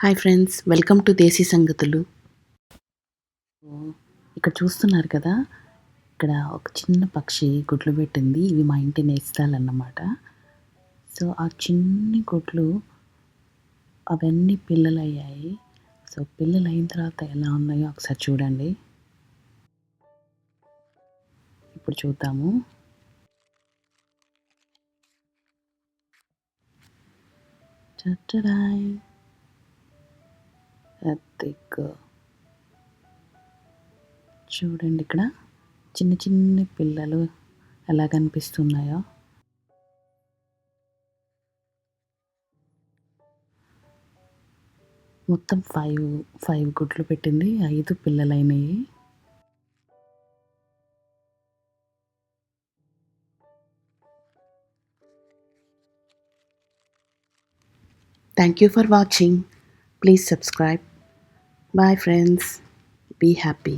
Hi friends, welcome to దేశీ సంగతులు. ఇక్కడ చూస్తున్నారు కదా, ఇక్కడ ఒక చిన్న పక్షి గుడ్లు పెట్టింది. ఇవి మా ఇంటి నేస్తాలన్నమాట. సో ఆ చిన్ని గుడ్లు అవన్నీ పిల్లలయ్యాయి. సో పిల్లలైన తర్వాత ఎలా ఉన్నాయో ఒకసారి చూడండి. ఇప్పుడు చూద్దాము. చట్టడాయ్ అదిగో చూడండి, ఇక్కడ చిన్న చిన్న పిల్లలు ఎలా కనిపిస్తున్నాయో. మొత్తం 5 గుడ్లు పెట్టింది. 5 పిల్లలైనయి. Thank you for watching. Please subscribe. Bye friends. Be happy.